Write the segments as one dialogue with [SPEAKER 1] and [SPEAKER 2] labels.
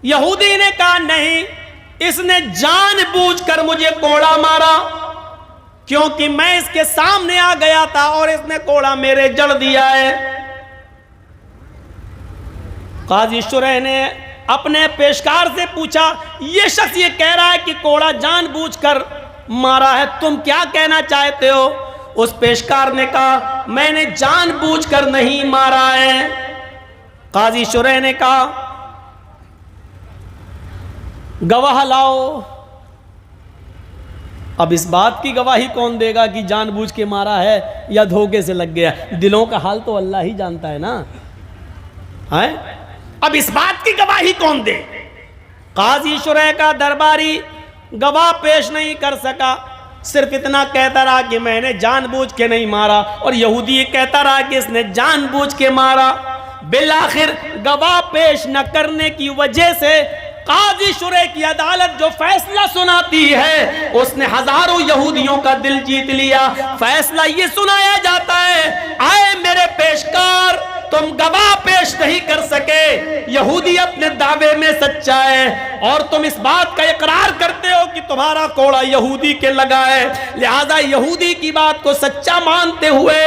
[SPEAKER 1] यहूदी ने कहा नहीं, इसने जानबूझकर मुझे कोड़ा मारा, क्योंकि मैं इसके सामने आ गया था और इसने कोड़ा मेरे जड़ दिया है। काजी शुरैह ने अपने पेशकार से पूछा, यह शख्स ये कह रहा है कि कोड़ा जानबूझकर मारा है, तुम क्या कहना चाहते हो? उस पेशकार ने कहा, मैंने जानबूझकर नहीं मारा है। काजी शुरैह ने कहा, गवाह लाओ। अब इस बात की गवाही कौन देगा कि जानबूझ के मारा है या धोखे से लग गया? दिलों का हाल तो अल्लाह ही जानता है ना, है? अब इस बात की गवाही कौन दे? काजी शुरैह का दरबारी गवाह पेश नहीं कर सका, सिर्फ इतना कहता रहा कि मैंने जानबूझ के नहीं मारा, और यहूदी ये कहता रहा कि इसने जानबूझ के मारा। बिलाखिर गवाह पेश न करने की वजह से काजी शुरैह की अदालत जो फैसला सुनाती है, उसने हजारों यहूदियों का दिल जीत लिया। फैसला ये सुनाया जाता है, आए मेरे पेशकार, तुम गवाह पेश नहीं कर सके, यहूदी अपने दावे में सच्चा है, और तुम इस बात का इकरार करते हो कि तुम्हारा कोड़ा यहूदी के लगा है, लिहाजा यहूदी की बात को सच्चा मानते हुए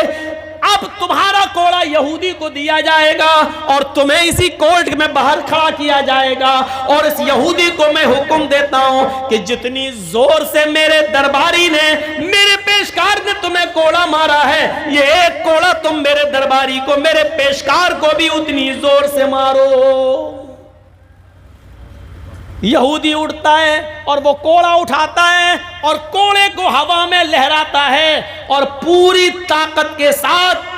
[SPEAKER 1] अब तुम्हारा कोड़ा यहूदी को दिया जाएगा और तुम्हें इसी कोर्ट में बाहर खड़ा किया जाएगा। और इस यहूदी को मैं हुक्म देता हूं कि जितनी जोर से मेरे दरबारी ने, मेरे पेशकार ने तुम्हें कोड़ा मारा है, ये एक कोड़ा तुम मेरे दरबारी को, मेरे पेशकार को भी उतनी जोर से मारो। यहूदी उठता है और वो कोड़ा उठाता है और कोड़े को हवा में लहराता है और पूरी ताकत के साथ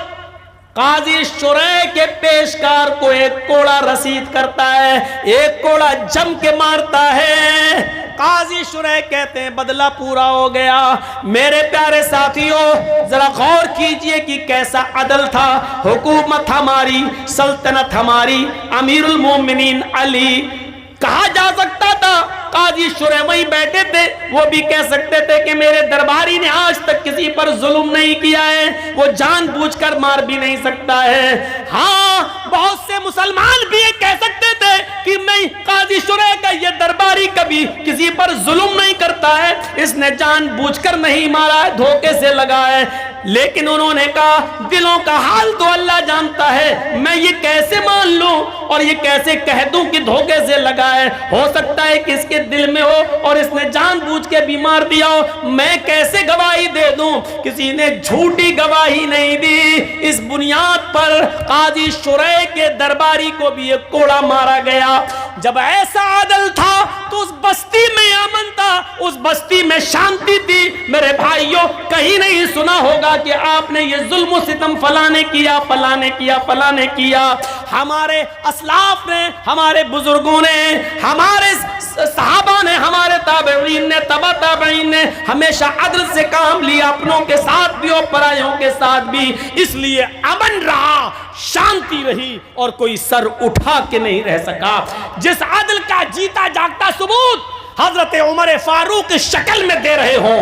[SPEAKER 1] काजी शुरैह के पेशकार को एक कोड़ा रसीद करता है, एक कोड़ा जम के मारता है। काजी शुरैह कहते हैं बदला पूरा हो गया। मेरे प्यारे साथियों, जरा गौर कीजिए कि कैसा अदल था। हुकूमत हमारी, सल्तनत हमारी, अमीरुल मोमिनीन अली कहा जा सकता था, काजी शुरैह वहीं बैठे थे, वो भी कह सकते थे कि मेरे दरबारी ने आज तक किसी पर जुल्म नहीं किया है, वो जानबूझकर मार भी नहीं सकता है। हाँ, बहुत से मुसलमान भी ये कह सकते थे कि नहीं, काजी शुरैह का ये दरबारी कभी किसी पर जुल्म नहीं करता है, इसने जानबूझकर नहीं मारा है, धोखे से लगा है। लेकिन उन्होंने कहा, दिलों का हाल तो अल्लाह जानता है, मैं ये कैसे मान लूं और ये कैसे कह दूं कि धोखे से लगा है? हो सकता है कि इसके दिल में हो और इसने जानबूझ के बीमार दिया हो, मैं कैसे गवाही दे दूं? किसी ने झूठी गवाही नहीं दी। इस बुनियाद पर काजी शुरैह के दरबारी को भी एक कोड़ा मारा गया। जब ऐसा आदल था तो उस बस्ती में अमन था, उस बस्ती में शांति थी। मेरे भाइयों, कहीं नहीं सुना होगा कि आपने ये जुल्म सितम फलाने किया, फलाने किया, फलाने किया। हमारे असलाफ ने, हमारे बुजुर्गों ने, हमारे सहाबा ने, हमारे ताबईन ने, तबा ताबईन ने हमेशा अदल से काम लिया, अपनों के साथ भी और परायों के साथ भी। इसलिए अमन रहा, शांति रही और कोई सर उठा के नहीं रह सका। जिस अदल का जीता जागता सबूत हजरत उमर फारूक की शक्ल में दे रहे हो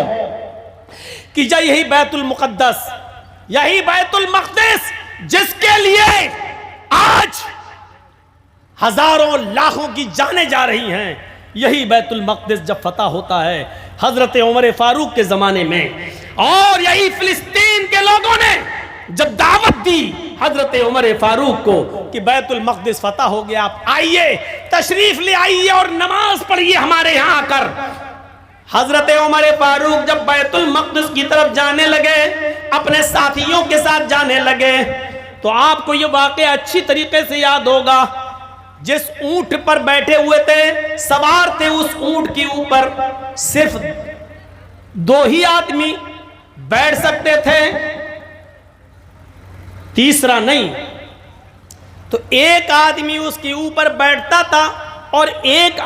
[SPEAKER 1] कि यही बैतुल मुकद्दस, यही बैतुल मक़दिस, जिसके लिए आज हजारों लाखों की जानें जा रही हैं, यही बैतुल मक़दिस जब फतह होता है हजरत उमर फारूक के जमाने में, और यही फिलिस्तीन के लोगों ने जब दावत दी हजरत उमर फारूक को कि बैतुल मक़दिस फतह हो गया, आप आइए, तशरीफ ले आइए और नमाज पढ़िए हमारे यहाँ आकर। हजरत उमर फारूक जब बैतुल मक़दिस की तरफ जाने लगे, अपने साथियों के साथ जाने लगे, तो आपको ये वाक़या अच्छी तरीके से याद होगा। जिस ऊंट पर बैठे हुए थे, सवार थे, उस ऊंट के ऊपर सिर्फ 2 ही आदमी बैठ सकते थे, तीसरा नहीं। तो एक आदमी उसके ऊपर बैठता था और एक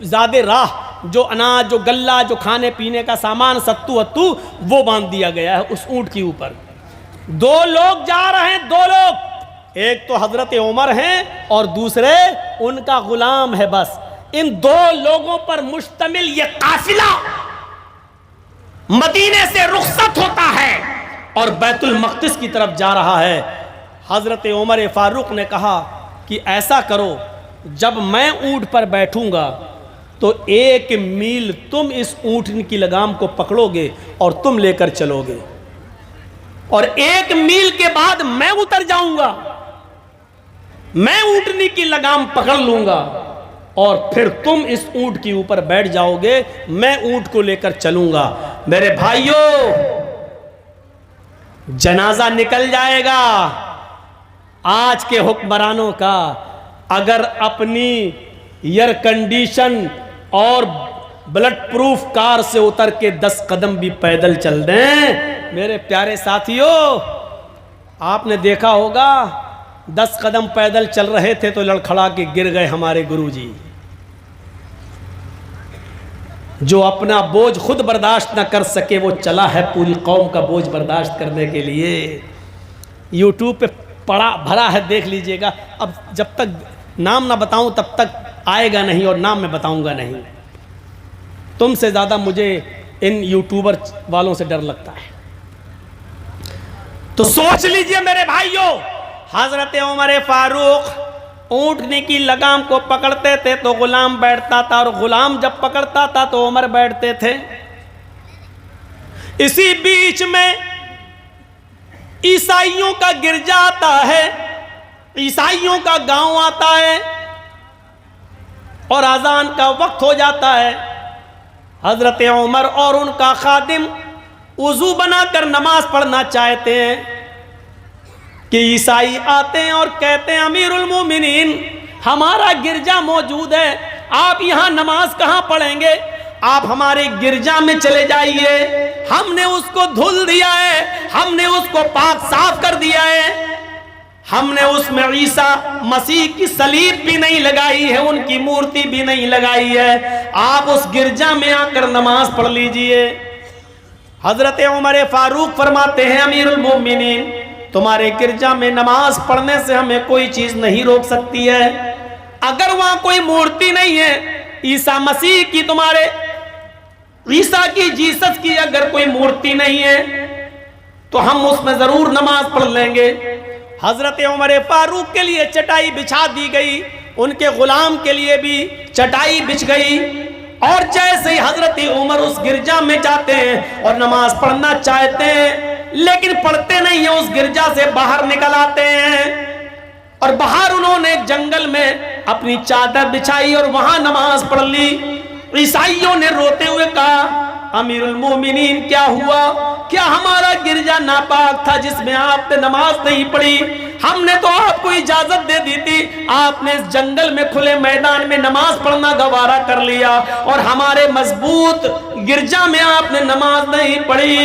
[SPEAKER 1] ज़्यादा राह, जो अनाज, जो गल्ला, जो खाने पीने का सामान, सत्तू वत्तू, वो बांध दिया गया है उस ऊंट के ऊपर। 2 लोग जा रहे हैं, 2 लोग, एक तो हजरत उमर हैं और दूसरे उनका गुलाम है। बस इन 2 लोगों पर मुश्तमिल ये काफिला मदीने से रुखसत होता है और बैतुल मक़दिस की तरफ जा रहा है। हजरत उमर फारूक ने कहा कि ऐसा करो, जब मैं ऊंट पर बैठूंगा तो 1 मील तुम इस ऊंटनी की लगाम को पकड़ोगे और तुम लेकर चलोगे, और 1 मील के बाद मैं उतर जाऊंगा, मैं ऊंटनी की लगाम पकड़ लूंगा और फिर तुम इस ऊंट के ऊपर बैठ जाओगे, मैं ऊंट को लेकर चलूंगा। मेरे भाइयों, जनाजा निकल जाएगा आज के हुक्मरानों का। अगर अपनी एयर कंडीशन और ब्लड प्रूफ कार से उतर के 10 कदम भी पैदल चल दें, मेरे प्यारे साथियों, आपने देखा होगा 10 कदम पैदल चल रहे थे तो लड़खड़ा के गिर गए हमारे गुरुजी। जो अपना बोझ खुद बर्दाश्त न कर सके वो चला है पूरी कौम का बोझ बर्दाश्त करने के लिए। यूट्यूब पे पड़ा भरा है, देख लीजिएगा। अब जब तक नाम ना बताऊं तब तक आएगा नहीं, और नाम मैं बताऊंगा नहीं। तुमसे ज़्यादा मुझे इन यूट्यूबर वालों से डर लगता है। तो सोच लीजिए मेरे भाइयों, हजरत उमर फारूक ऊंटनी की लगाम को पकड़ते थे तो गुलाम बैठता था, और गुलाम जब पकड़ता था तो उमर बैठते थे। इसी बीच में ईसाइयों का गिरजा आता है, ईसाइयों का गांव आता है और अजान का वक्त हो जाता है। हजरत उमर और उनका खादिम वुजू बनाकर नमाज पढ़ना चाहते हैं कि ईसाई आते हैं और कहते हैं, अमीरुल मोमिनीन, हमारा गिरजा मौजूद है, आप यहाँ नमाज कहाँ पढ़ेंगे? आप हमारे गिरजा में चले जाइए, हमने उसको धुल दिया है, हमने उसको पाक साफ कर दिया है, हमने उसमें ईसा मसीह की सलीब भी नहीं लगाई है, उनकी मूर्ति भी नहीं लगाई है, आप उस गिरजा में आकर नमाज पढ़ लीजिए। हजरत उमर फारूक फरमाते हैं, अमीरुल मोमिनीन, तुम्हारे गिरजा में नमाज पढ़ने से हमें कोई चीज नहीं रोक सकती है। अगर वहां कोई मूर्ति नहीं है ईसा मसीह की, तुम्हारे ईसा की, जीसस की अगर कोई मूर्ति नहीं है तो हम उसमें जरूर नमाज पढ़ लेंगे। हजरत उमर फारूक के लिए चटाई बिछा दी गई, उनके गुलाम के लिए भी चटाई बिछ गई, और जैसे ही हजरत उमर उस गिरजा में जाते हैं और नमाज पढ़ना चाहते हैं, लेकिन पढ़ते नहीं है, उस गिरजा से बाहर निकल आते हैं और बाहर उन्होंने एक जंगल में अपनी चादर बिछाई और वहां नमाज पढ़ ली। ईसाइयों ने रोते हुए कहा, अमीरुल मोमिनीन, क्या हुआ? क्या हमारा गिरजा नापाक था जिसमें आपने नमाज नहीं पढ़ी? हमने तो आपको इजाजत दे दी थी, आपने इस जंगल में खुले मैदान में नमाज पढ़ना गवारा कर लिया और हमारे मजबूत गिरजा में आपने नमाज नहीं पढ़ी।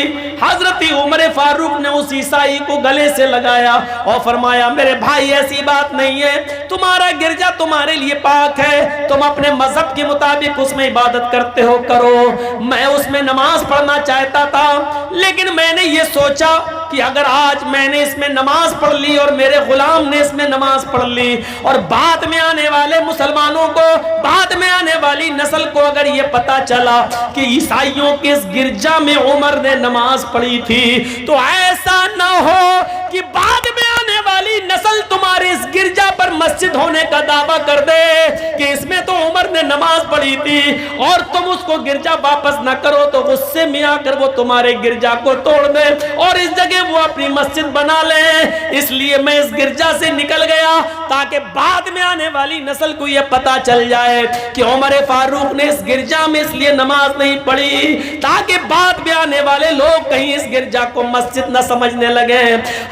[SPEAKER 1] हजरत उमर फारूक ने उस ईसाई को गले से लगाया और फरमाया, मेरे भाई ऐसी बात नहीं है, तुम्हारा गिरजा तुम्हारे लिए पाक है, तुम अपने मजहब के मुताबिक उसमें इबादत करते हो, करो। मैं उसमें नमाज पढ़ना चाहता था, लेकिन मैंने ये सोचा कि अगर आज मैंने इसमें नमाज पढ़ ली और मेरे गुलाम ने इसमें नमाज पढ़ ली और बाद में आने वाले मुसलमानों को, बाद में आने वाली नस्ल को अगर ये पता चला कि ईसाइयों के इस गिरजा में उमर ने नमाज पढ़ी थी, तो ऐसा ना हो कि बाद में आने वाली नस्ल तुम्हारे इस गिरजा पर मस्जिद होने का दावा कर दे कि इसमें तो उमर ने नमाज पढ़ी थी, और तुम उसको गिरजा वापस न करो तो गुस्से में आकर वो तुम्हारे गिरजा को तोड़ दे और इस जगह वो अपनी मस्जिद बना ले। इसलिए मैं इस गिरजा से निकल गया ताकि बाद में आने वाली नस्ल को यह पता चल जाए कि उमर फारूक ने इस गिरजा में इसलिए नमाज नहीं पढ़ी ताकि बाद में आने वाले लोग कहीं इस गिरजा को मस्जिद न समझने लगे।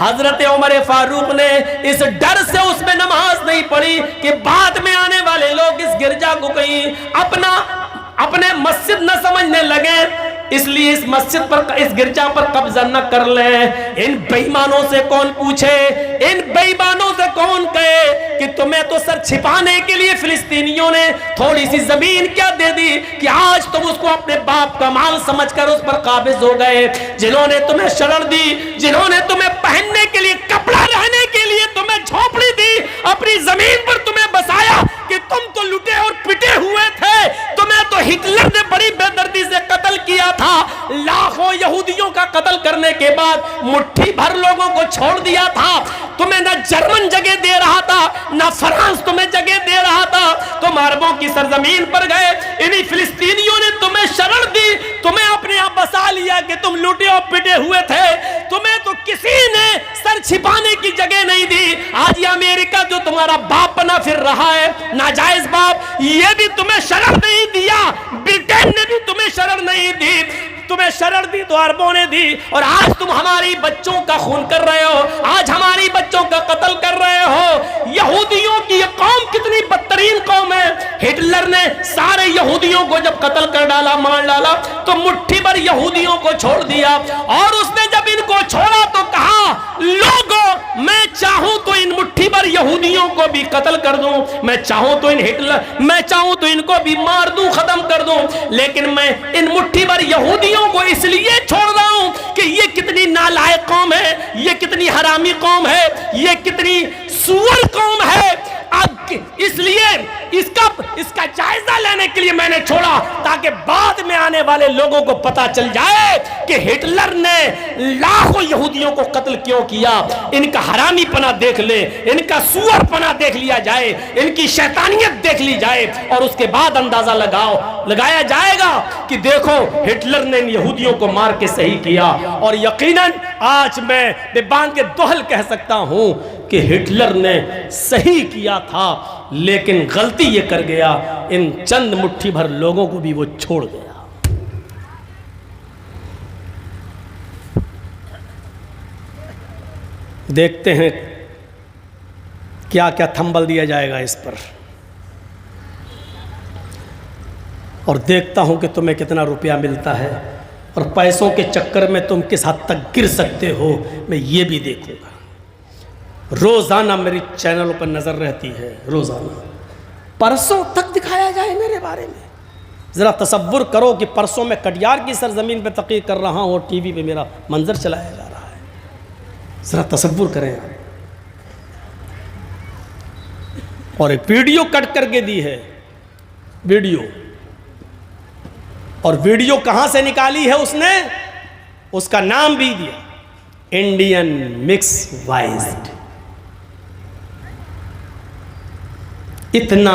[SPEAKER 1] हजरत उमर फारूक ने इस डर से उसमें नमाज नहीं पढ़ी कि बाद में आने वाले लोग इस गिरजा को कहीं अपने मस्जिद न समझने लगे, इसलिए इस मस्जिद पर, इस गिरजा पर कब्जा न कर ले। इन बेईमानों से कौन पूछे, इन बेईमानों से कौन कहे कि तुम्हें तो सर छिपाने के लिए फिलिस्तीनियों ने थोड़ी सी जमीन क्या दे दी कि आज तुम उसको अपने बाप का माल समझकर उस पर काबिज हो गए। जिन्होंने तुम्हें शरण दी, जिन्होंने तुम्हें पहनने के लिए, कपड़ा रहने के लिए तुम्हें झोपड़ी दी, अपनी जमीन पर तुम्हें बसाया कि तुम तो लुटे और पिटे हुए थे, तुम्हें तो हिटलर ने बड़ी बेदर्दी से कत्ल किया था, लाखों यहूदियों का कत्ल करने के बाद मुट्ठी भर लोगों को छोड़ दिया था, तुम्हें ना जर्मन जगह दे रहा था, ना फ्रांस तुम्हें जगह दे रहा था, अरबों की सरजमीन पर गए, इन्हीं फिलिस्तीनियों ने तुम्हें शरण दी, तुम्हें अपने आप बसा लिया कि तुम लूटे और पिटे हुए थे, तुम्हें तो किसी ने सर छिपाने की जगह नहीं दी। आज ये अमेरिका जो तुम्हारा बाप बना फिर रहा है, नाजायज बाप, ये भी तुम्हें शरण नहीं दिया, ब्रिटेन ने भी तुम्हें शरण नहीं दी, तुम्हें शरण दी तो अरबों ने दी, और आज तुम हमारी बच्चों का खून कर रहे हो, आज हमारी बच्चों का कत्ल कर रहे हो। यहूदियों की ये कौम कितनी बदतरीन कौम है। हिटलर ने सारे यहूदियों को जब कत्ल कर डाला, मार डाला, तो मुट्ठी भर यहूदियों को छोड़ दिया, और उसने जब इनको छोड़ा तो कहा, लोगों मैं चाहूं तो इन मुट्ठी भर यहूदियों को भी कत्ल कर दूं, मैं चाहूं तो इन हिटलर, मैं चाहूं तो इनको भी मार दूं, खत्म कर दूं, लेकिन मैं इन मुट्ठी भर यहूदियों को इसलिए छोड़ रहा हूं कि ये कितनी नालायक कौम है, ये कितनी हरामी कौम है, ये कितनी सुअर कौम है। अब इसलिए इसका जायजा लेने के लिए मैंने छोड़ा, ताकि बाद में आने वाले लोगों को पता चल जाए कि हिटलर ने लाखों यहूदियों को कत्ल क्यों किया। इनका हरामी पना देख ले, इनका सुअर पना देख लिया जाए, इनकी शैतानियत देख ली जाए, और उसके बाद अंदाजा लगाया जाएगा कि देखो हिटलर ने इन यहूदियों को मार के सही किया। और यकीनन आज मैं बेबान के दोहल कह सकता हूं कि हिटलर ने सही किया था, लेकिन गलती ये कर गया, इन चंद मुट्ठी भर लोगों को भी वो छोड़ गया। देखते हैं क्या क्या थंबल दिया जाएगा इस पर, और देखता हूं कि तुम्हें कितना रुपया मिलता है, और पैसों के चक्कर में तुम किस हद तक गिर सकते हो, मैं ये भी देखूंगा। रोजाना मेरी चैनलों पर नजर रहती है, रोजाना परसों तक दिखाया जाए मेरे बारे में। जरा तसव्वुर करो कि परसों मैं कटियार की सरजमीन पे तक़रीर कर रहा हूं और टीवी पे मेरा मंजर चलाया जा रहा है। जरा तसव्वुर करें आप। और एक वीडियो कट करके दी है, वीडियो, और वीडियो कहां से निकाली है उसने, उसका नाम भी दिया, इंडियन मिक्स वाइज्ड। इतना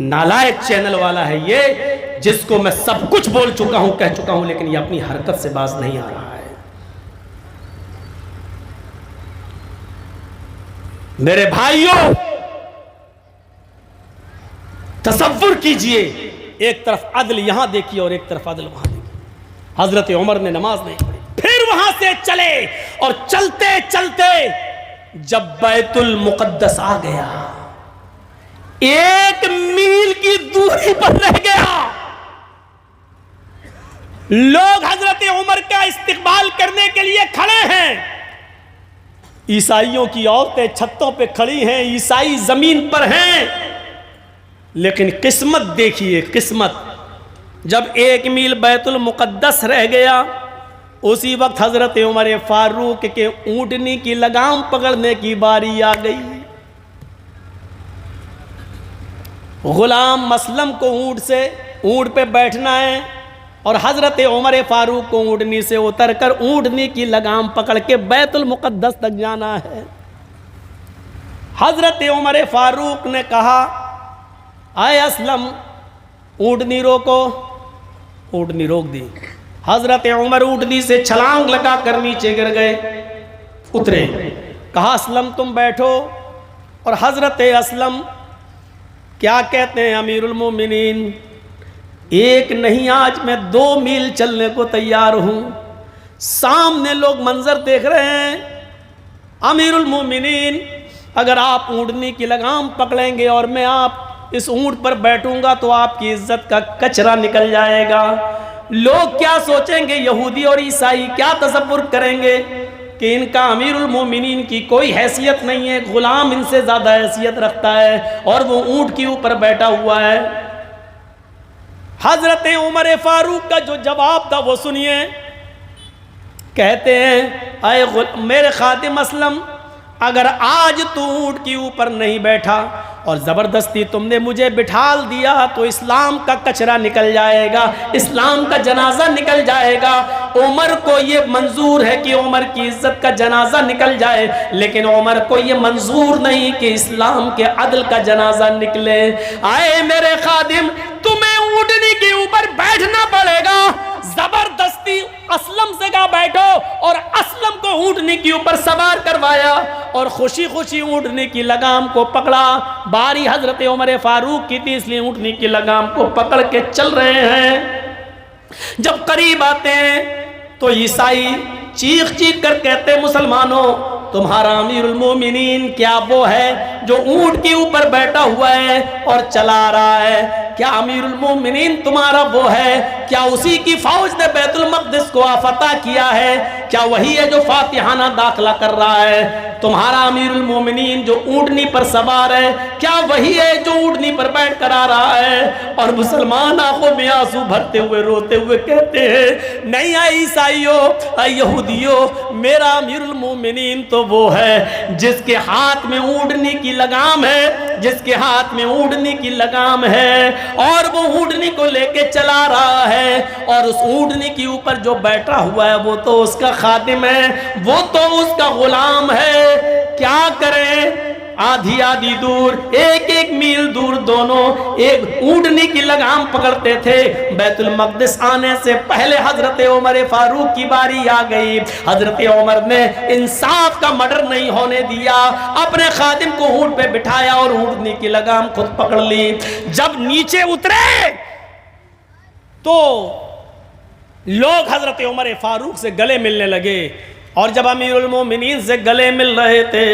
[SPEAKER 1] नालायक चैनल वाला है ये, जिसको मैं सब कुछ बोल चुका हूं, कह चुका हूं, लेकिन ये अपनी हरकत से बाज नहीं आ रहा है। मेरे भाइयों, तसव्वुर कीजिए, एक तरफ अदल यहां देखिए और एक तरफ अदल वहां देखिए। हजरत उमर ने नमाज नहीं पढ़ी, फिर वहां से चले, और चलते चलते जब बैतुल मुकद्दस आ गया, 1 मील की दूरी पर रह गया, लोग हजरत उमर का इस्तिकबाल करने के लिए खड़े हैं। ईसाइयों की औरतें छतों पे खड़ी हैं, ईसाई जमीन पर हैं, लेकिन किस्मत देखिए, किस्मत, जब 1 मील बैतुल मुकद्दस रह गया, उसी वक्त हजरत उमर फारूक के ऊंटनी की लगाम पकड़ने की बारी आ गई। गुलाम मसलम को ऊंट पे बैठना है, और हजरत उमर फारूक को ऊंटनी से उतरकर ऊंटनी की लगाम पकड़ के बैतुल मुकद्दस तक जाना है। हजरत उमर फारूक ने कहा, आए असलम, ऊंटनी रोको। ऊंटनी रोक दी। हजरत उमर ऊंटनी से छलांग लगा कर नीचे गिर गए, उतरे। कहा, असलम तुम बैठो। और हजरत असलम क्या कहते हैं, अमीरुल मोमिनीन, 1 नहीं आज मैं 2 मील चलने को तैयार हूं। सामने लोग मंजर देख रहे हैं। अमीरुल मोमिनीन, अगर आप ऊंटनी की लगाम पकड़ेंगे और मैं आप इस ऊंट पर बैठूंगा तो आपकी इज्जत का कचरा निकल जाएगा। लोग क्या सोचेंगे, यहूदी और ईसाई क्या तसव्वुर करेंगे कि इनका अमीरुल मोमिनीन की कोई हैसियत नहीं है, गुलाम इनसे ज़्यादा हैसियत रखता है और वो ऊंट के ऊपर बैठा हुआ है। हजरत उमर फारूक का जो जवाब था वो सुनिए। कहते हैं, अय मेरे खादिम असलम, अगर आज तू ऊंट के ऊपर नहीं बैठा और ज़बरदस्ती तुमने मुझे बिठाल दिया तो इस्लाम का कचरा निकल जाएगा, इस्लाम का जनाजा निकल जाएगा। उमर को ये मंजूर है कि उमर की इज्जत का जनाजा निकल जाए, लेकिन उमर को ये मंजूर नहीं कि इस्लाम के अदल का जनाजा निकले। आए मेरे खादिम, तुम्हें ऊँटनी के ऊपर बैठना पड़ेगा। जबरदस्ती असलम से कहा बैठो, और असलम को ऊँटनी के ऊपर सवार करवाया और खुशी खुशी ऊँटनी की लगाम को पकड़ा। बारी हजरत उमर फारूक की थी, इसलिए ऊँटनी की लगाम को पकड़ के चल रहे हैं। जब करीब आते हैं तो ईसाई चीख चीख कर कहते, मुसलमानों, तुम्हारा अमीरुल मोमिनीन क्या वो है जो ऊंट के ऊपर बैठा हुआ है और चला रहा है? क्या अमीरुल मोमिनीन तुम्हारा वो है? क्या उसी की फौज ने बैतुल मक़दिस को फतह किया है? क्या वही है जो फातिहाना दाखिला कर रहा है? तुम्हारा अमीरुल मोमिनीन जो ऊँटनी पर सवार है, क्या वही है जो ऊँटनी पर बैठ कर आ रहा है? और मुसलमान आंखों में आंसू भरते हुए रोते हुए कहते हैं, नहीं ईसाइयों, यहूदियों, मेरा अमीरुल मोमिनीन तो वो है जिसके हाथ में ऊँटनी की लगाम है, जिसके हाथ में ऊँटनी की लगाम है, और वो ऊँटनी को लेके चला रहा है, और उस ऊँटनी के ऊपर जो बैठा हुआ है वो तो उसका खादिम है, वो तो उसका गुलाम है। क्या करें? आधी आधी दूर, एक एक मील दूर दोनों एक ऊँटनी की लगाम पकड़ते थे। बैतुल मक़दिस आने से पहले हजरत उमर फारूक की बारी आ गई। हजरत उमर ने इंसाफ का मर्डर नहीं होने दिया, अपने खादिम को ऊँट पे बिठाया और ऊँटनी की लगाम खुद पकड़ ली। जब नीचे उतरे तो लोग हजरत उमर फारूक से गले मिलने लगे, और जब अमीरुल मोमिनीन से गले मिल रहे थे,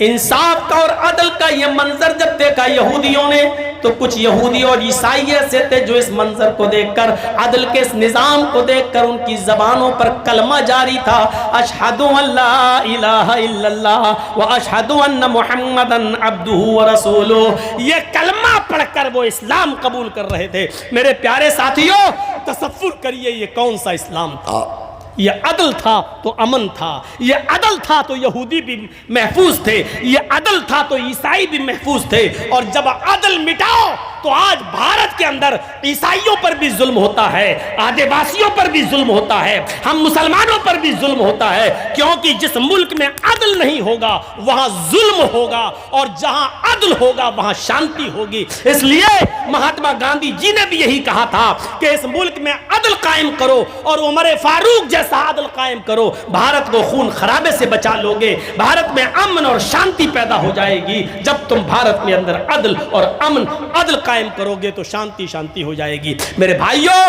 [SPEAKER 1] इंसाफ का और अदल का ये मंजर जब देखा यहूदियों ने, तो कुछ यहूदी और ईसाई ऐसे थे जो इस मंजर को देखकर, अदल के इस निज़ाम को देखकर उनकी ज़बानों पर कलमा जारी था, अशहदु अल्ला इलाहा इल्लल्लाह व अशहदु अन्न मुहम्मदन अब्दुहु व रसूलुहु। ये कलमा पढ़कर वो इस्लाम कबूल कर रहे थे। मेरे प्यारे साथियों, तसव्वुर करिए ये कौन सा इस्लाम था? ये अदल था तो अमन था, ये अदल था तो यहूदी भी महफूज थे, ये अदल था तो ईसाई भी महफूज थे। और जब अदल मिटाओ तो आज भारत के अंदर ईसाइयों पर भी जुल्म होता है, आदिवासियों पर भी जुल्म होता है, हम मुसलमानों पर भी जुल्म होता है, क्योंकि जिस मुल्क में अदल नहीं होगा वहां जुल्म होगा, और जहां अदल होगा वहां शांति होगी। इसलिए महात्मा गांधी जी ने भी यही कहा था कि इस मुल्क में अदल कायम करो और उमर फारूक जैसा अदल कायम करो, भारत को खून खराबे से बचा लोगे, भारत में अमन और शांति पैदा हो जाएगी। जब तुम भारत में अंदर अदल और अमन अदल कायम करोगे तो शांति शांति हो जाएगी। मेरे भाइयों,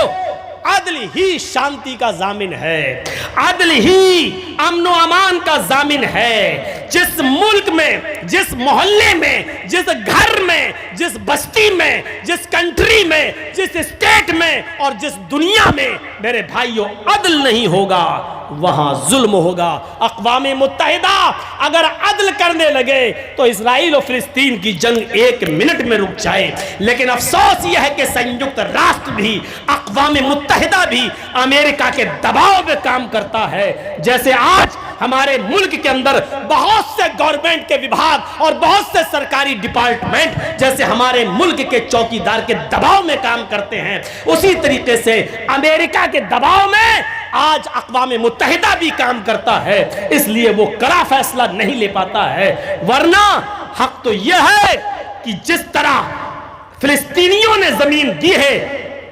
[SPEAKER 1] अदल ही शांति का जामिन है, अदल ही अमन व अमान का जामिन है। जिस मुल्क में, जिस मोहल्ले में, जिस घर में, जिस बस्ती में, जिस कंट्री में, जिस स्टेट में और जिस दुनिया में मेरे भाइयों अदल नहीं होगा वहां जुल्म होगा। अक़वाम मुत्तहिदा अगर अदल करने लगे तो इस्राइल और फिलिस्तीन की जंग 1 मिनट में रुक जाए। लेकिन अफसोस यह है कि संयुक्त राष्ट्र भी, अक़वाम मुत्तहिदा भी अमेरिका के दबाव में काम करता है। जैसे आज हमारे मुल्क के अंदर बहुत से गवर्नमेंट के विभाग और बहुत से सरकारी डिपार्टमेंट जैसे हमारे मुल्क के चौकीदार के दबाव में काम करते हैं, उसी तरीके से अमेरिका के दबाव में आज अक़वाम मुत्तहिदा भी काम करता है। इसलिए वो कड़ा फैसला नहीं ले पाता है। वरना हक तो यह है कि जिस तरह फिलिस्तीनियों ने जमीन दी है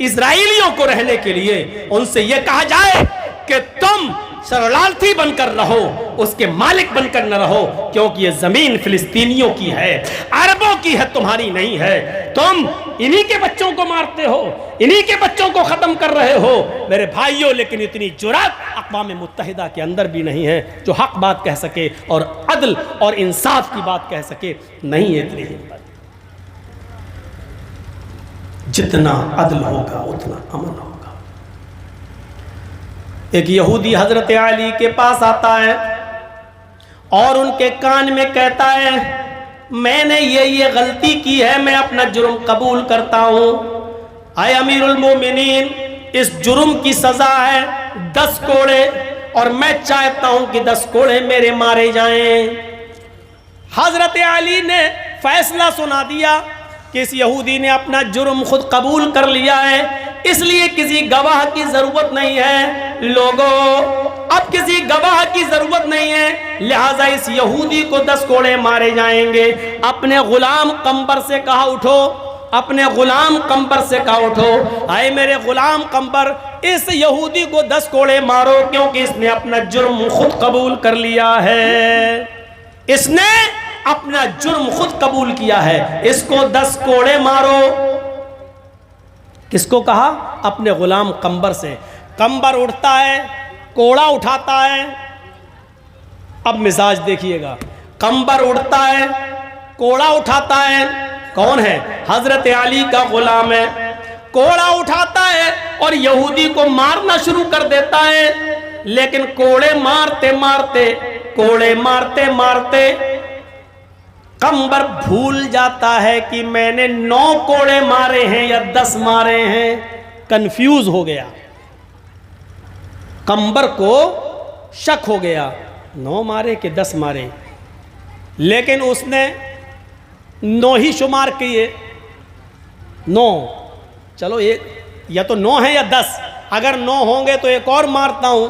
[SPEAKER 1] इजराइलियों को रहने के लिए, उनसे यह कहा जाए कि तुम शरणार्थी बनकर रहो, उसके मालिक बनकर न रहो, क्योंकि ये जमीन फिलिस्तीनियों की है, अरबों की है, तुम्हारी नहीं है। तुम इन्हीं के बच्चों को मारते हो, इन्हीं के बच्चों को खत्म कर रहे हो मेरे भाइयों। लेकिन इतनी जुर्रत अक़वाम मुत्तहिदा के अंदर भी नहीं है जो हक बात कह सके और अदल और इंसाफ की बात कह सके, नहीं है इतनी हिम्मत। जितना अदल होगा उतना अमन होगा। एक यहूदी हजरत अली के पास आता है और उनके कान में कहता है, मैंने ये गलती की है, मैं अपना जुर्म कबूल करता हूं। आए अमीरुल मोमिनीन, इस जुर्म की सजा है 10 कोड़े, और मैं चाहता हूं कि 10 कोड़े मेरे मारे जाएं। हजरत अली ने फैसला सुना दिया कि इस यहूदी ने अपना जुर्म खुद कबूल कर लिया है, इसलिए किसी गवाह की जरूरत नहीं है। लोगों अब किसी गवाह की जरूरत नहीं है, लिहाजा इस यहूदी को 10 कोड़े मारे जाएंगे। अपने गुलाम कंबर से कहा उठो, अपने गुलाम कंबर से कहा उठो, आए मेरे गुलाम कंबर, इस यहूदी को 10 कोड़े मारो, क्योंकि इसने अपना जुर्म खुद कबूल कर लिया है। इसने अपना जुर्म खुद कबूल किया है, इसको 10 कोड़े मारो। किसको कहा? अपने गुलाम कंबर से। कंबर उठता है, कोड़ा उठाता है। अब मिजाज देखिएगा, कंबर उठता है, कोड़ा उठाता है। कौन है? हजरत अली का गुलाम है। कोड़ा उठाता है और यहूदी को मारना शुरू कर देता है, लेकिन कोड़े मारते मारते, कोड़े मारते मारते कंबर भूल जाता है कि मैंने 9 कोड़े मारे हैं या 10 मारे हैं। कंफ्यूज हो गया, कंबर को शक हो गया, 9 मारे कि 10 मारे, लेकिन उसने 9 ही शुमार किए। 9, चलो एक या तो 9 है या 10, अगर 9 होंगे तो एक और मारता हूं,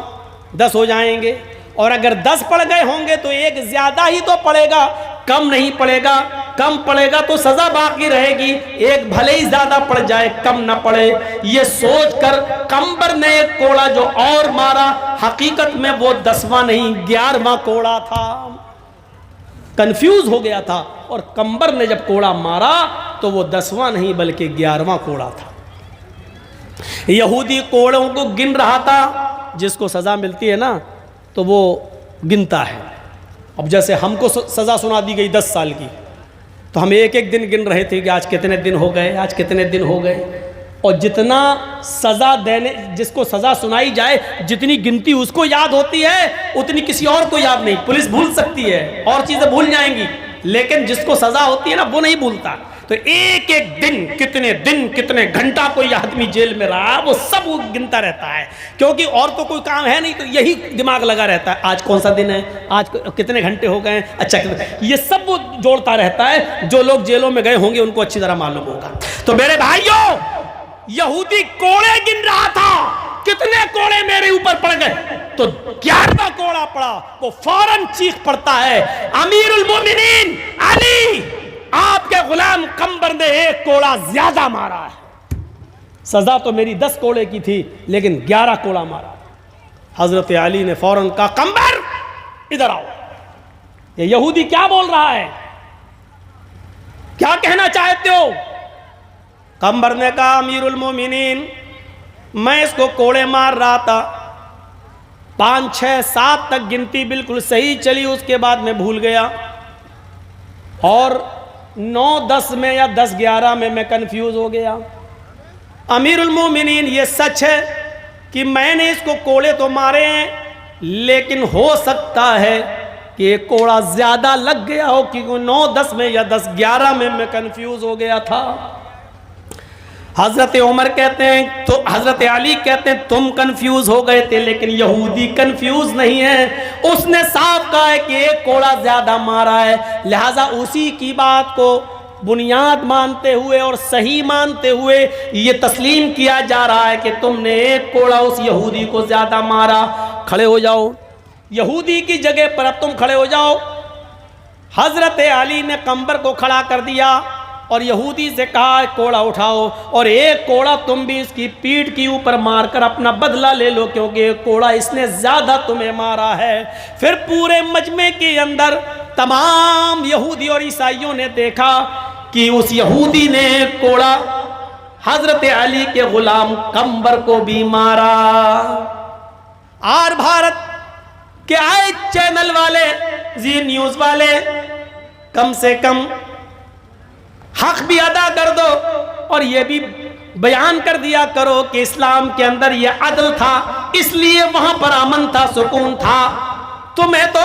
[SPEAKER 1] 10 हो जाएंगे, और अगर 10 पड़ गए होंगे तो एक ज्यादा ही तो पड़ेगा, कम नहीं पड़ेगा। कम पड़ेगा तो सजा बाकी रहेगी, एक भले ही ज्यादा पड़ जाए कम ना पड़े। ये सोचकर कंबर ने एक कोड़ा जो और मारा, हकीकत में वो 10वां नहीं 11वां कोड़ा था। कंफ्यूज हो गया था, और कंबर ने जब कोड़ा मारा तो वो 10वां नहीं बल्कि 11वां कोड़ा था। यहूदी कोड़ों को गिन रहा था, जिसको सजा मिलती है ना तो वो गिनता है। अब जैसे हमको सजा सुना दी गई 10 साल की, तो हम एक एक दिन गिन रहे थे कि आज कितने दिन हो गए, आज कितने दिन हो गए। और जितना सजा देने, जिसको सजा सुनाई जाए, जितनी गिनती उसको याद होती है उतनी किसी और को याद नहीं। पुलिस भूल सकती है, और चीजें भूल जाएंगी, लेकिन जिसको सजा होती है ना वो नहीं भूलता। तो एक एक दिन कितने घंटा कोई आदमी जेल में रहा, वो सब वो गिनता रहता है, क्योंकि और तो कोई काम है नहीं, तो यही दिमाग लगा रहता है। आज कौन सा दिन है, आज कितने घंटे हो गए, अच्छा ये सब वो जोड़ता रहता है। जो लोग जेलों में गए होंगे उनको अच्छी तरह मालूम होगा। तो मेरे भाइयों, यहूदी कोड़े गिन रहा था, कितने कोड़े मेरे ऊपर पड़ गए, तो 11वां कोड़ा पड़ा। वो फौरन चीख पड़ता है, अमीरुल मोमिनीन अली, आपके गुलाम कंबर ने एक कोड़ा ज्यादा मारा है। सजा तो मेरी 10 कोड़े की थी, लेकिन 11 कोड़ा मारा। हजरत अली ने फौरन कहा, कंबर इधर आओ। ये यहूदी क्या बोल रहा है, क्या कहना चाहते हो? कंबर ने कहा, अमीरुल मोमिनीन, मैं इसको कोड़े मार रहा था, 5, 6, 7 तक गिनती बिल्कुल सही चली, उसके बाद मैं भूल गया, और 9, 10 में या 10, 11 में मैं कंफ्यूज हो गया। अमीरुल मोमिनीन, ये सच है कि मैंने इसको कोड़े तो मारे हैं, लेकिन हो सकता है कि एक कोड़ा ज्यादा लग गया हो, क्योंकि 9, 10 में या 10, 11 में मैं कंफ्यूज हो गया था। हजरत उमर कहते हैं, तो हजरत अली कहते हैं तुम कंफ्यूज हो गए थे, लेकिन यहूदी कंफ्यूज नहीं है। उसने साफ कहा है कि एक कोड़ा ज्यादा मारा है, लिहाजा उसी की बात को बुनियाद मानते हुए और सही मानते हुए ये तस्लीम किया जा रहा है कि तुमने एक कोड़ा उस यहूदी को ज्यादा मारा। खड़े हो जाओ, यहूदी की जगह पर अब तुम खड़े हो जाओ। हजरत अली ने कंबर को खड़ा कर दिया और यहूदी से कहा, कोड़ा उठाओ, और एक कोड़ा तुम भी इसकी पीठ के ऊपर मारकर अपना बदला ले लो, क्योंकि एक कोड़ा इसने ज्यादा तुम्हें मारा है। फिर पूरे मजमे के अंदर तमाम यहूदी और ईसाइयों ने देखा कि उस यहूदी ने कोड़ा हजरत अली के गुलाम कंबर को भी मारा। आर भारत के आए चैनल वाले, जी न्यूज वाले, कम से कम हक भी अदा कर दो और ये भी बयान कर दिया करो कि इस्लाम के अंदर ये अदल था, इसलिए वहां पर अमन था, सुकून था। तुम्हें तो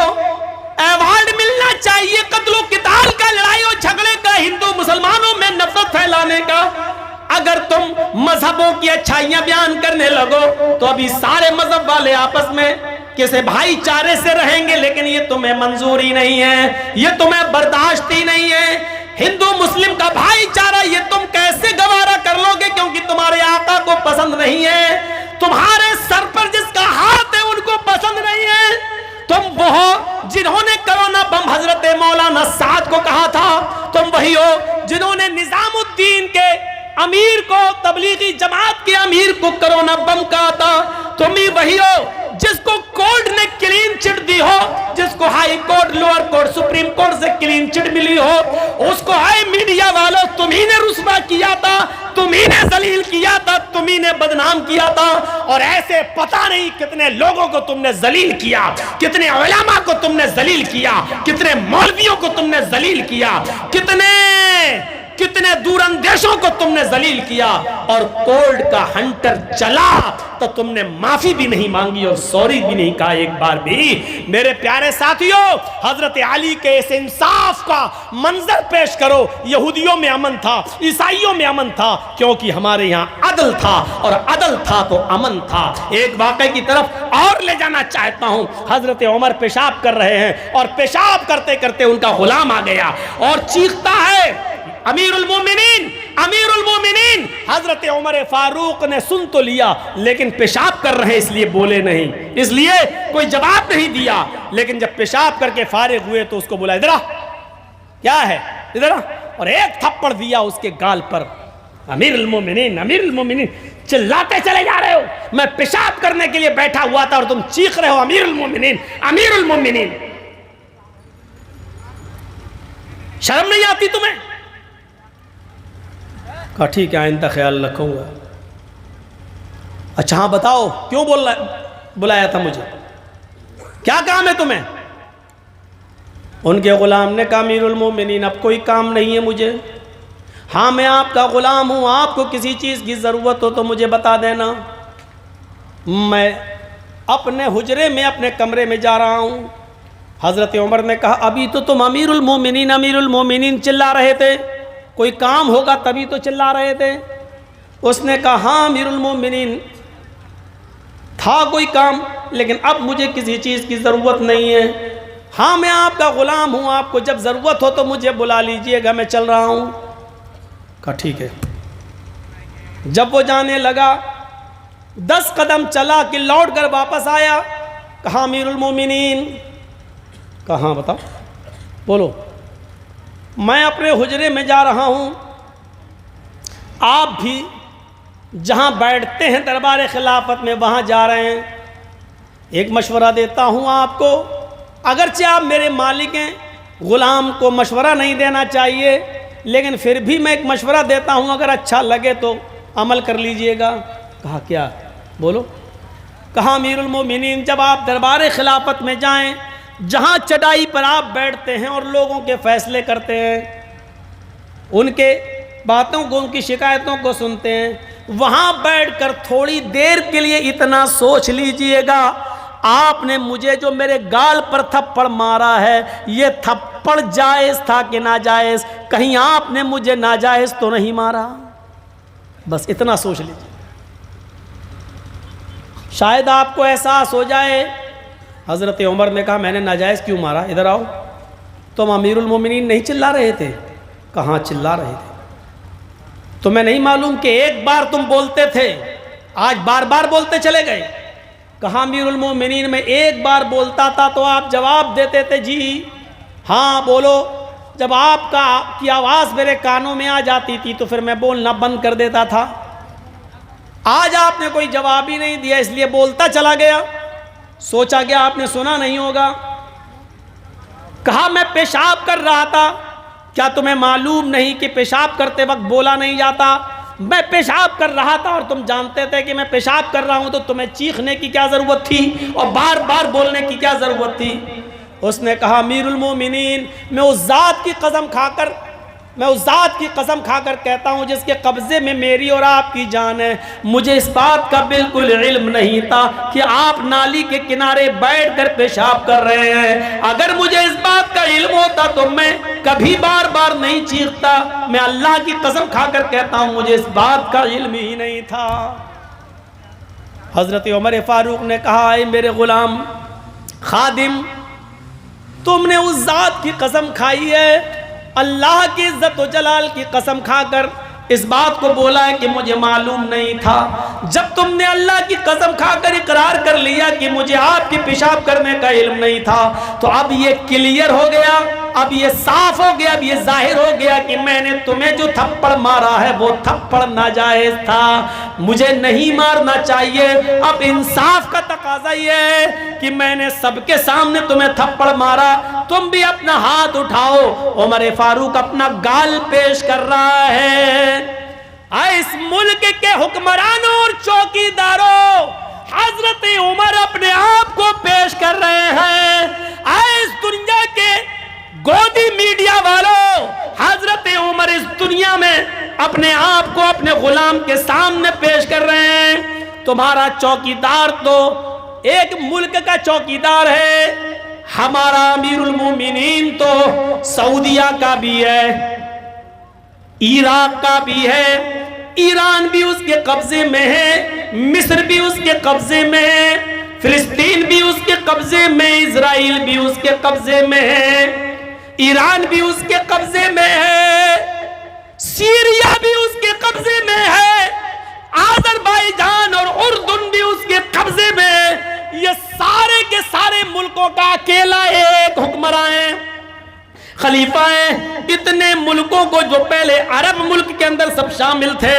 [SPEAKER 1] अवार्ड मिलना चाहिए कत्लो किताल का, लड़ाई और झगड़े का, हिंदू मुसलमानों में नफरत फैलाने का। अगर तुम मजहबों की अच्छाइयां बयान करने लगो तो अभी सारे मजहब वाले आपस में किसी भाईचारे से रहेंगे, लेकिन ये तुम्हें मंजूरी नहीं है, ये तुम्हें बर्दाश्त ही नहीं है। हिंदू मुस्लिम का भाईचारा ये तुम कैसे गवारा कर लोगे, क्योंकि तुम्हारे आका को पसंद नहीं है। तुम्हारे सर पर जिसका वही हो जिन्होंने निजामुद्दीन के अमीर को, तबलीगी जमात के अमीर को कोरोना बम कहा था। तुम ही वही हो जिसको कोर्ट ने क्लीन चिट दी हो, जिसको high court, lower court, supreme court से क्लीन चिट मिली हो, उसको हाई मीडिया वालों तुम्ही ने रुस्वा किया था, तुम्ही ने जलील किया था, तुम्ही ने बदनाम किया था। और ऐसे पता नहीं कितने लोगों को तुमने जलील किया, कितने उलमा को तुमने जलील किया, कितने मौलवियों को तुमने जलील किया, कितने दूरंदेशों को तुमने जलील किया। और कोर्ट का हंटर चला तो तुमने माफी भी नहीं मांगी और सॉरी भी नहीं कहा एक बार भी। मेरे प्यारे साथियों, हजरत अली के इस इंसाफ का मंजर पेश करो। यहूदियों में अमन था, ईसाइयों में अमन था, क्योंकि हमारे यहाँ अदल था, और अदल था तो अमन था। एक वाकये की तरफ और ले जाना चाहता हूँ। हजरत उमर पेशाब कर रहे हैं और पेशाब करते करते उनका गुलाम आ गया और चीखता है, अमीरुल मोमिनीन, अमीरुल मोमिनीन। हजरत उमर फारूक ने सुन तो लिया, लेकिन पेशाब कर रहे हैं इसलिए बोले नहीं, इसलिए कोई जवाब नहीं दिया। लेकिन जब पेशाब करके फारिग हुए तो उसको बोला, इधर आ, क्या है, इधर आ, और एक थप्पड़ दिया उसके गाल पर। अमीरुल मोमिनीन, अमीरुल मोमिनीन, चिल्लाते चले जा रहे हो। मैं पेशाब करने के लिए बैठा हुआ था और तुम चीख रहे हो अमीरुल मोमिनीन, अमीरुल मोमिनीन। शर्म नहीं आती तुम्हें? कहा ठीक है, आइंदा ख्याल रखूंगा। अच्छा हाँ बताओ, क्यों बुलाया था मुझे, क्या काम है तुम्हें? उनके गुलाम ने कहा, अमीरुल मोमिनीन अब कोई काम नहीं है मुझे। हाँ मैं आपका गुलाम हूँ, आपको किसी चीज़ की ज़रूरत हो तो मुझे बता देना। मैं अपने हुजरे में, अपने कमरे में जा रहा हूँ। हज़रत उमर ने कहा, अभी तो तुम अमीरुल मोमिनीन, अमीरुल मोमिनीन चिल्ला रहे थे, कोई काम होगा तभी तो चिल्ला रहे थे। उसने कहा, हाँ अमीरुल मोमिनीन था कोई काम, लेकिन अब मुझे किसी चीज़ की ज़रूरत नहीं है। हाँ मैं आपका ग़ुलाम हूँ, आपको जब ज़रूरत हो तो मुझे बुला लीजिएगा, मैं चल रहा हूँ। कहा ठीक है। जब वो जाने लगा, 10 कदम चला कि लौट कर वापस आया। कहा अमीरुल मोमिनीन, कहाँ बताओ, बोलो। मैं अपने हुजरे में जा रहा हूँ, आप भी जहाँ बैठते हैं दरबार खिलाफत में वहाँ जा रहे हैं। एक मशवरा देता हूँ आपको, अगरचे आप मेरे मालिक हैं, ग़ुलाम को मशवरा नहीं देना चाहिए, लेकिन फिर भी मैं एक मशवरा देता हूँ, अगर अच्छा लगे तो अमल कर लीजिएगा। कहा क्या, बोलो। कहा अमीरुल मोमिनीन, जब आप दरबार खिलाफत में जाएं, जहाँ चटाई पर आप बैठते हैं और लोगों के फैसले करते हैं, उनके बातों को, उनकी शिकायतों को सुनते हैं, वहाँ बैठकर थोड़ी देर के लिए इतना सोच लीजिएगा, आपने मुझे जो मेरे गाल पर थप्पड़ मारा है, ये थप्पड़ जायज़ था कि नाजायज़? कहीं आपने मुझे नाजायज़ तो नहीं मारा? बस इतना सोच लीजिए, शायद आपको एहसास हो जाए। हज़रत उमर ने कहा, मैंने नाजायज़ क्यों मारा, इधर आओ। तुम अमीरुल मोमिनीन नहीं चिल्ला रहे थे? कहाँ चिल्ला रहे थे? तुम्हें नहीं मालूम कि एक बार तुम बोलते थे, आज बार बार बोलते चले गए? कहा अमीरुल मोमिनीन, मैं एक बार बोलता था तो आप जवाब देते थे जी हाँ बोलो। जब आपका की आवाज़ मेरे कानों में आ जाती थी तो फिर मैं बोलना बंद कर देता था। आज आपने कोई जवाब ही नहीं दिया, इसलिए बोलता चला गया, सोचा गया आपने सुना नहीं होगा। कहा मैं पेशाब कर रहा था, क्या तुम्हें मालूम नहीं कि पेशाब करते वक्त बोला नहीं जाता? मैं पेशाब कर रहा था और तुम जानते थे कि मैं पेशाब कर रहा हूं, तो तुम्हें चीखने की क्या ज़रूरत थी और बार बार बोलने की क्या ज़रूरत थी? उसने कहा अमीरुल मोमिनीन, मैं उस ज़ात की कसम खाकर कहता हूँ जिसके कब्ज़े में मेरी और आपकी जान है, मुझे इस बात का बिल्कुल इल्म नहीं था कि आप नाली के किनारे बैठकर पेशाब कर रहे हैं। अगर मुझे इस बात का इल्म होता तो मैं कभी बार बार नहीं चीखता। मैं अल्लाह की कसम खाकर कहता हूँ मुझे इस बात का इल्म ही नहीं था। हज़रत उमर फारूक ने कहा, ऐ मेरे ग़ुलाम खादिम, तुमने उस ज़ात की कसम खाई है, अल्लाह की इज्जत व जलाल की कसम खाकर इस बात को बोला है कि मुझे मालूम नहीं था। जब तुमने अल्लाह की कसम खाकर इकरार कर लिया कि मुझे आपकी पेशाब करने का इल्म नहीं था, तो अब ये क्लियर हो गया अब ये साफ हो गया, अब ये जाहिर हो गया कि मैंने तुम्हें जो थप्पड़ मारा है वो थप्पड़ नाजायज था, मुझे नहीं मारना चाहिए। अब इंसाफ का तकाजा ये है कि मैंने सबके सामने तुम्हें थप्पड़ मारा, तुम भी अपना हाथ उठाओ। उमर फारूक अपना गाल पेश कर रहा है। इस मुल्क के हुक्मरानों और चौकीदारों, हजरत उमर अपने आप को पेश कर रहे हैं। इस दुनिया के गोदी मीडिया वालों, हजरत उमर इस दुनिया में अपने आप को अपने गुलाम के सामने पेश कर रहे हैं। तुम्हारा चौकीदार तो एक मुल्क का चौकीदार है, हमारा अमीरुल मोमिनीन तो सऊदिया का भी है, इराक का भी है, ईरान भी उसके कब्जे में है, मिस्र भी उसके कब्जे में है, फिलिस्तीन भी उसके कब्जे में, इजराइल भी उसके कब्जे में है, ईरान भी उसके कब्जे में है, सीरिया भी उसके कब्जे में है, आज़रबाईजान और उर्दुन भी उसके कब्जे में है। ये सारे के सारे मुल्कों का अकेला एक हुक्मरान है, खलीफा है। इतने मुल्कों को जो पहले अरब मुल्क के अंदर सब शामिल थे,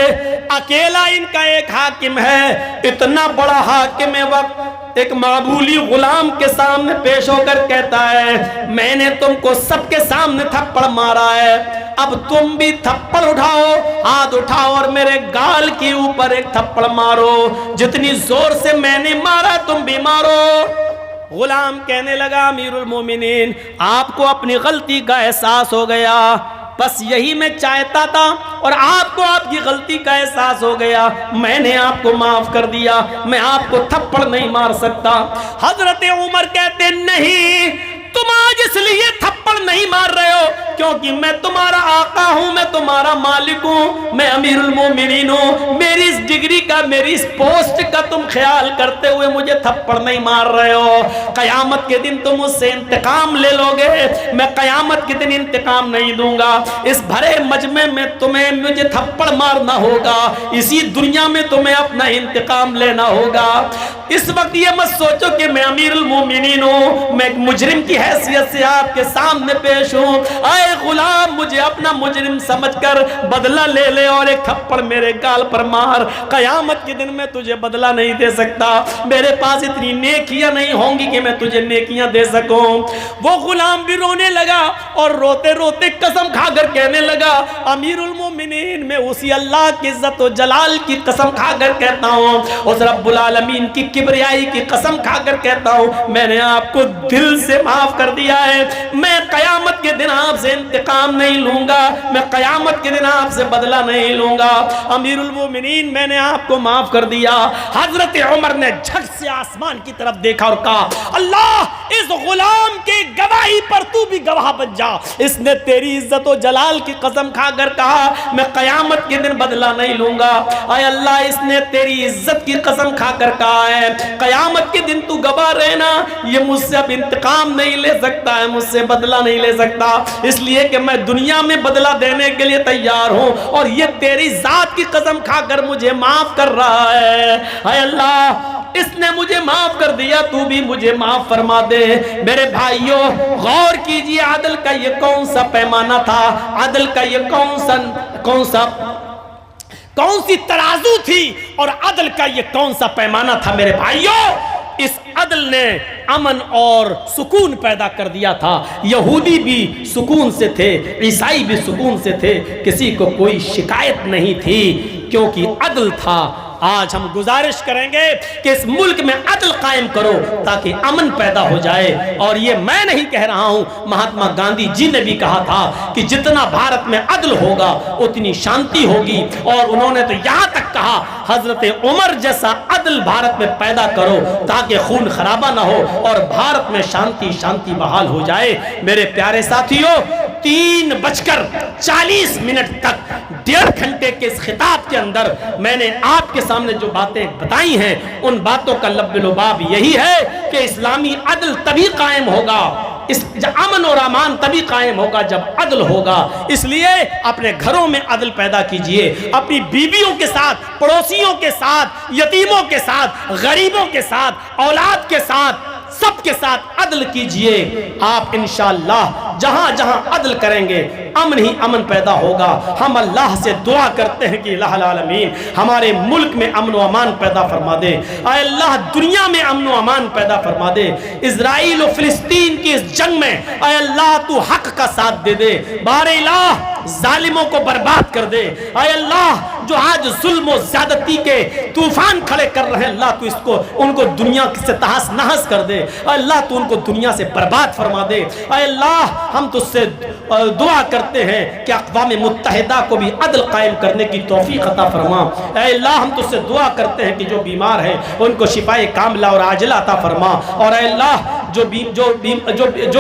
[SPEAKER 1] अकेला इनका एक हाकिम है। इतना बड़ा हाकिम है, वक्त एक मामूली गुलाम के सामने पेश होकर कहता है मैंने तुमको सबके सामने थप्पड़ मारा है, अब तुम भी थप्पड़ उठाओ, हाथ उठाओ और मेरे गाल के ऊपर एक थप्पड़ मारो, जितनी जोर से मैंने मारा तुम भी मारो। गुलाम कहने लगा अमीरुल मोमिनीन, आपको अपनी गलती का एहसास हो गया, बस यही मैं चाहता था और आपको आपकी गलती का एहसास हो गया, मैंने आपको माफ कर दिया, मैं आपको थप्पड़ नहीं मार सकता। हजरत उमर कहते नहीं, तुम आज इसलिए थप्पड़ नहीं मार रहे हो क्योंकि मैं तुम्हारा आका हूं, मैं तुम्हारा मालिक हूं, मैं अमीरुल मोमिनीन हूं, मेरी इस डिग्री का, मेरी इस पोस्ट का तुम ख्याल करते हुए मुझे थप्पड़ नहीं मार रहे हो। कयामत के दिन तुम मुझसे इंतकाम ले लोगे, मैं कयामत के दिन इंतकाम नहीं दूंगा। इस भरे मजमे में तुम्हें मुझे थप्पड़ मारना होगा, इसी दुनिया में तुम्हें अपना इंतकाम लेना होगा। इस वक्त ये मत सोचो कि मैं अमीरुल मोमिनीन हूं, मैं एक मुजरिम की हैसियत से आपके सामने पेश हूं। आए गुलाम, मुझे अपना मुजरिम समझकर बदला ले ले और एक थप्पड़ मेरे गाल पर मार, कयामत के दिन में तुझे बदला नहीं दे सकता, मेरे पास इतनी नेकियां नहीं होंगी कि मैं तुझे नेकियां दे सकूं। वो गुलाम भी रोने लगा और रोते रोते कसम खाकर कहने लगा अमीरुल मोमिनीन, मैं उसी अल्लाह की इज्जत और जलाल की कसम खाकर कहता हूं, उस रब्बुल आलमीन की किबरियाई की कसम खाकर कहता हूं, मैंने आपको दिल से माफ कर दिया है, मैं कयामत के दिन आपसे इंतकाम नहीं लूंगा, मैं कयामत के दिन आपसे बदला नहीं लूंगा। अमीरुल मोमिनीन, मैंने आपको माफ कर दिया। हजरत उमर ने झट से आसमान की तरफ देखा और कहा अल्लाह, इस गुलाम के गवाही पर तू भी गवाह बन जा, इसने तेरी इज्जत और जलाल की कसम खाकर कहा मैं कयामत के दिन बदला नहीं लूंगा। आय अल्लाह, इसने तेरी इज्जत की कसम खाकर कहा है कयामत के दिन तू गवाह रहना, ये मुझसे अब इंतकाम नहीं ले सकता है, मुझसे बदला नहीं ले सकता, इसलिए कि मैं दुनिया में बदला देने के लिए तैयार हूं और ये तेरी जात की कसम खाकर मुझे माफ कर रहा है। हाय अल्लाह, इसने मुझे माफ कर दिया, तू भी मुझे माफ फरमा दे। मेरे भाइयों, गौर कीजिए, अदल का ये कौन सा पैमाना था, अदल का ये कौन सी तराजू थी और अदल का ये कौन सा पैमाना था। मेरे भाइयों, इस अदल ने अमन और सुकून पैदा कर दिया था। यहूदी भी सुकून से थे, ईसाई भी सुकून से थे, किसी को कोई शिकायत नहीं थी क्योंकि अदल था। आज हम गुजारिश करेंगे कि इस मुल्क में अदल कायम करो ताकि अमन पैदा हो जाए। और ये मैं नहीं कह रहा हूं, महात्मा गांधी जी ने भी कहा था कि जितना भारत में अदल होगा उतनी शांति होगी। और उन्होंने तो यहां तक कहा, हजरत उमर जैसा अदल भारत में पैदा करो ताकि खून खराबा ना हो और भारत में शांति बहाल हो जाए। मेरे प्यारे साथियों, 3:40 तक 1.5 घंटे के इस खिताब के अंदर मैंने आपके सामने जो बातें बताई हैं, उन बातों का लब्बे-लुबाब यही है कि इस्लामी अदल तभी कायम होगा, इस अमन और अमान तभी कायम होगा जब अदल होगा। इसलिए अपने घरों में अदल पैदा कीजिए, अपनी बीवियों के साथ, पड़ोसियों के साथ, यतीमों के साथ, गरीबों के साथ, औलाद के साथ, सबके साथ अदल कीजिए। आप इंशाअल्लाह जहां जहां अदल करेंगे अमन ही अमन पैदा होगा। हम अल्लाह से दुआ करते हैं कि इलाहुल आलमीन हमारे मुल्क में अमन व अमान पैदा फरमा दे। आए अल्लाह दुनिया में अमन व अमान पैदा फरमा दे। इजराइल और फिलिस्तीन की इस जंग में आए अल्लाह तू हक का साथ दे दे। बारे इलाह जालिमों को बर्बाद कर दे। आए अल्लाह जो आज जुल्म और ज्यादती के तूफान खड़े कर रहे हैं, अल्लाह तू इसको उनको दुनिया से तहस नहस कर दे। अल्लाह तू उनको दुनिया से बर्बाद फरमा दे। अल्लाह हम तुझसे दुआ करते हैं कि अक़वाम मुत्तहिदा को भी अदल कायम करने की तौफीक अता फरमा। अल्लाह हम तुझसे दुआ करते हैं कि जो बीमार हैं उनको शिफाए कामिला और आजिला अता फरमा। और अल्लाह जो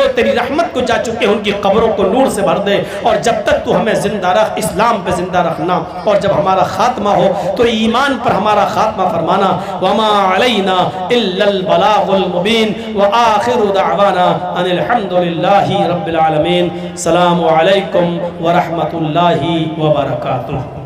[SPEAKER 1] तेरी रहमत को जा चुके हैं उनकी कब्रों को नूर से भर दे। और जब तक तू हमें जिंदा रख, इस्लाम पे जिंदा रखना, और जब हमारा खात्मा हो तो ईमान पर हमारा खात्मा फरमाना। वमा अलैना इल्लल बलागुल मुबीन व आखिरु दअवाना अनिल हम्दुलिल्लाहि रब्बिल आलमीन। अस्सलामु अलैकुम व रहमतुल्लाहि व बरकातुहू।